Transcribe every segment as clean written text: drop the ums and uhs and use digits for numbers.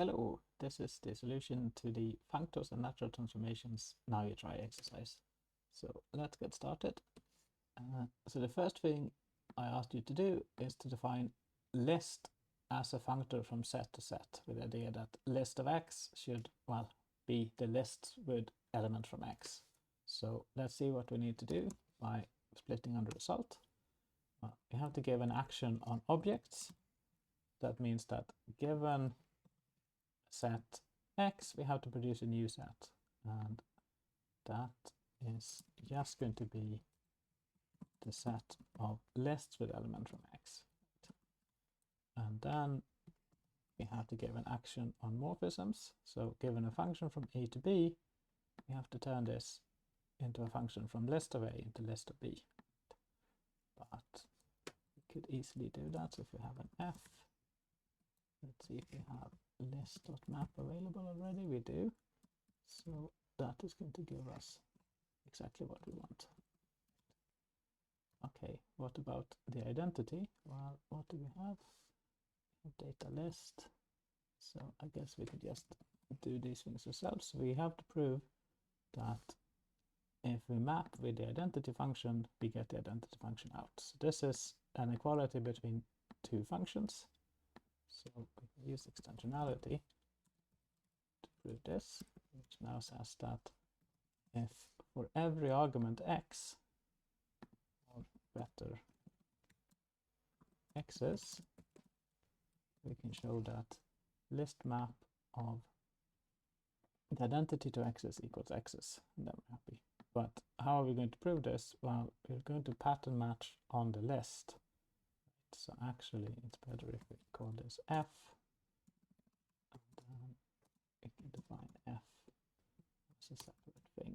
Hello, this is the solution to the functors and natural transformations now you try exercise. So let's get started. So the first thing I asked you to do is to define list as a functor from set to set, with the idea that list of x should, well, be the list with element from x. So let's see what we need to do by splitting on the result. Well, we have to give an action on objects. That means that given set x, we have to produce a new set, and that is just going to be the set of lists with element from x. And then we have to give an action on morphisms. So given a function from a to b, we have to turn this into a function from list of a into list of b. But we could easily do that. So if we have an f, let's see if we have list.map available already. We do. So that is going to give us exactly what we want. Okay, what about the identity? Well, what do we have? We have data list. So I guess we could just do these things ourselves. We have to prove that if we map with the identity function, we get the identity function out. So this is an equality between two functions. So we can use extensionality to prove this, which now says that if for every argument x, or better x's, we can show that list map of the identity to x's equals x's, and then we're happy. But how are we going to prove this? Well, we're going to pattern match on the list. So actually, it's better if we call this f, and then we can define f as a separate thing.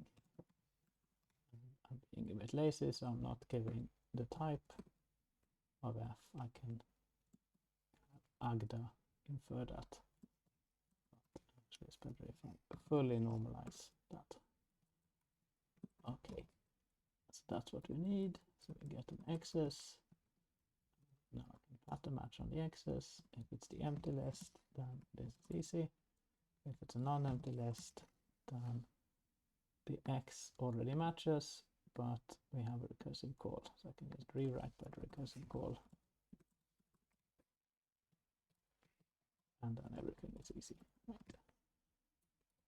I'm being a bit lazy, so I'm not giving the type of f. I can agda infer that. But actually, it's better if I fully normalize that. Okay, so that's what we need. So we get an x's. Now I can pattern match on the x's. If it's the empty list, then this is easy. If it's a non-empty list, then the x already matches, but we have a recursive call. So I can just rewrite by the recursive call. And then everything is easy. Right.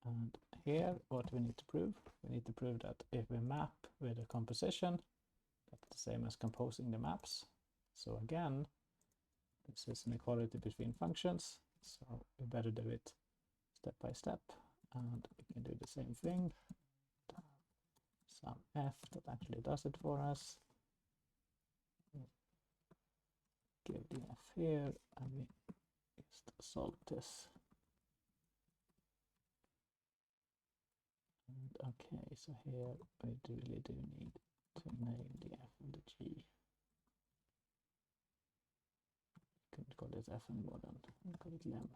And here, what we need to prove? We need to prove that if we map with a composition, that's the same as composing the maps. So again, this is an equality between functions, so we better do it step by step, and we can do the same thing. Some f that actually does it for us. Give the f here, and we just solve this. And okay, so here we really do need to name the f and the g. Could call this f and more than call it lem.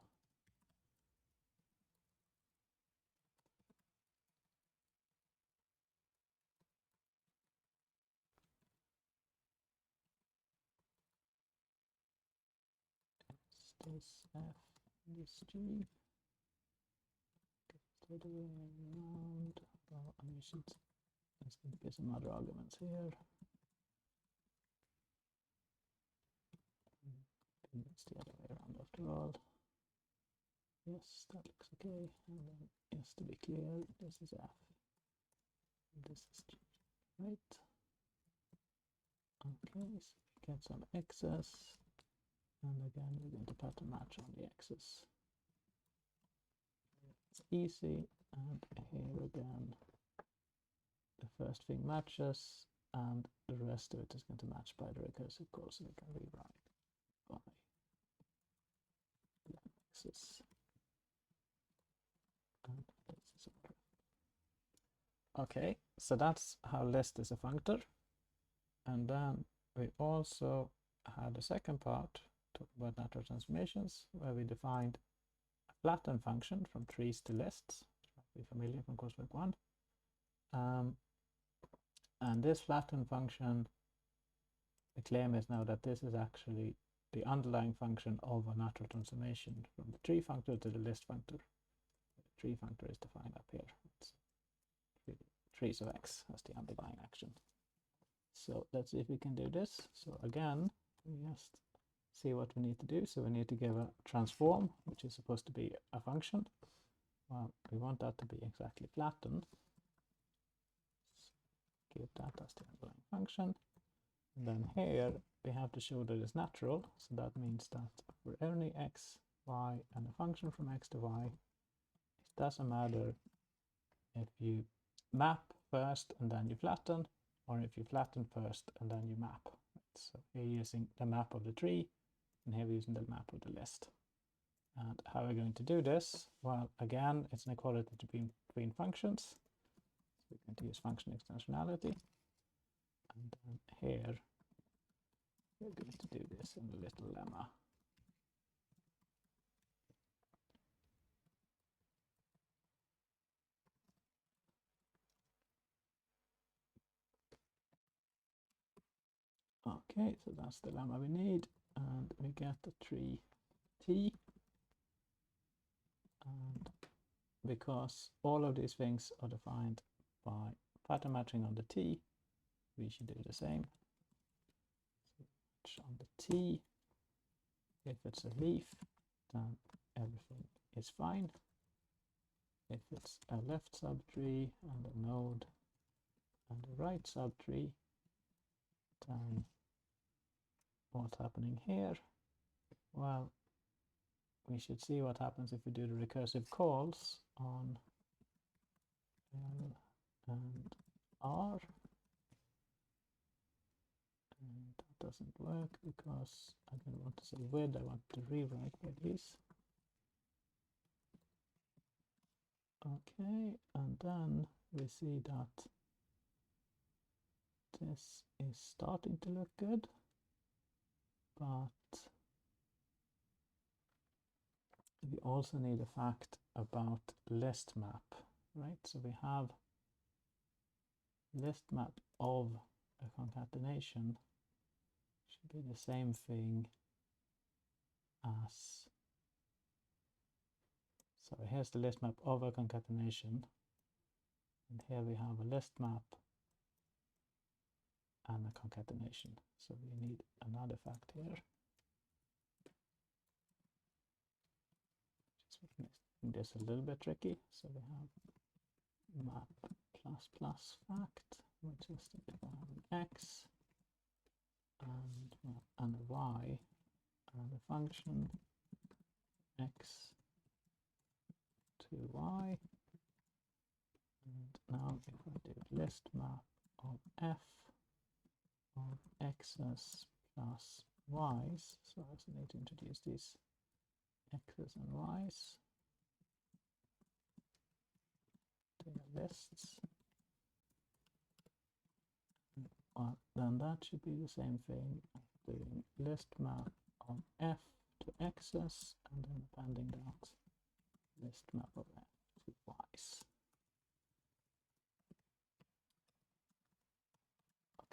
This f, this g. Get the other way around. Well, I should. Let's get some other arguments here. It's the other way around after all. Yes, that looks okay. And then, just to be clear, this is f. This is g, right? Okay, so we get some x's. And again, we're going to pattern match on the x's. It's easy. And here again, the first thing matches, and the rest of it is going to match by the recursive call, so we can rewrite by x's. And this is okay, so that's how list is a functor. And then we also had a second part, talking about natural transformations, where we defined a flatten function from trees to lists, which might be familiar from coursework 1. And this flatten function, the claim is now that this is actually the underlying function of a natural transformation from the tree functor to the list functor. The tree functor is defined up here. It's trees of x as the underlying action. So let's see if we can do this. So again, we just see what we need to do. So we need to give a transform, which is supposed to be a function. Well, we want that to be exactly flattened. So give that as the underlying function. And then here we have to show that it's natural. So that means that for any x, y, and a function from x to y, it doesn't matter if you map first and then you flatten, or if you flatten first and then you map. So we're using the map of the tree, and here we're using the map of the list. And how are we going to do this? Well, again, it's an equality between functions. So we're going to use function extensionality. And then here, we're going to do this in a little lemma. Okay, so that's the lemma we need, and we get the tree T. And because all of these things are defined by pattern matching on the T, we should do the same. So match on the T. If it's a leaf, then everything is fine. If it's a left subtree and a node and a right subtree, then what's happening here? Well, we should see what happens if we do the recursive calls on L and R. And that doesn't work because I don't want to say with, I want to rewrite with these. Okay, and then we see that this is starting to look good, but we also need a fact about list map, right? So we have list map of a concatenation should be the same thing as, so here's the list map of a concatenation, and here we have a list map and a concatenation. So we need another fact here. Just making this a little bit tricky. So we have map plus plus fact, which is that we have an x and a y and a function x to y. And now if I do list map of f of x's plus y's, so I also need to introduce these x's and y's to the lists. Well, then that should be the same thing as doing list map of f to x's and then appending that list map of f to y's.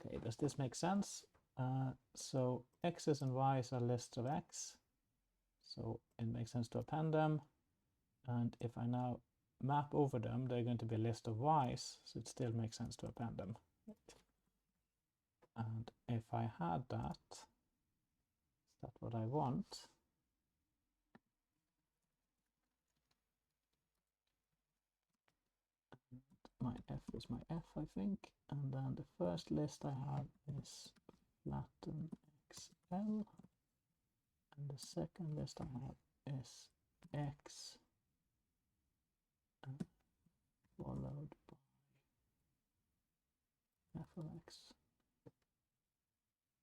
Okay, does this make sense? So x's and y's are lists of x, so it makes sense to append them. And if I now map over them, they're going to be a list of y's, so it still makes sense to append them. And if I had that, is that what I want? And my f is my f, I think. And then the first list I have is flatten xl. And the second list I have is x followed by f of x.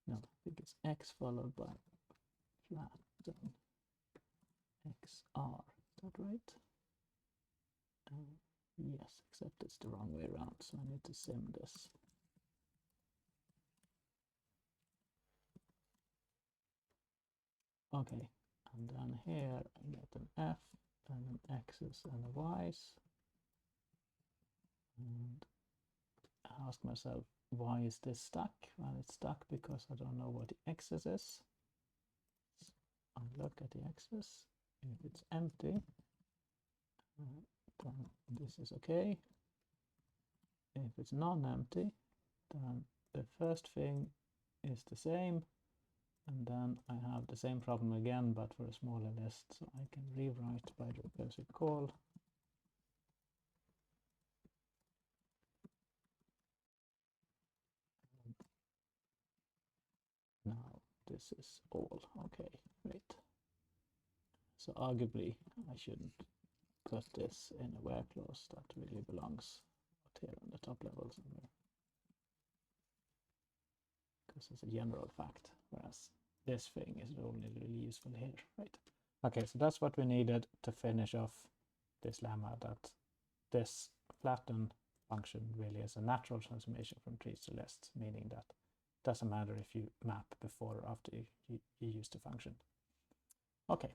No, I think it's x followed by flatten xr. Is that right? Yes, except it's the wrong way around, so I need to sim this. Okay, and then here I get an f and an x's and a y's. And I ask myself, why is this stuck? Well, it's stuck because I don't know what the x's is. I look at the axis. If it's empty, then this is okay. If it's non-empty, then the first thing is the same, and then I have the same problem again, but for a smaller list, so I can rewrite by the recursive call. Now this is all okay, great. So arguably I shouldn't put this in a where clause, that really belongs out here on the top level somewhere, because it's a general fact, whereas this thing is only really useful here, right? Okay, so that's what we needed to finish off this lemma, that this flatten function really is a natural transformation from trees to lists, meaning that it doesn't matter if you map before or after you use the function. Okay.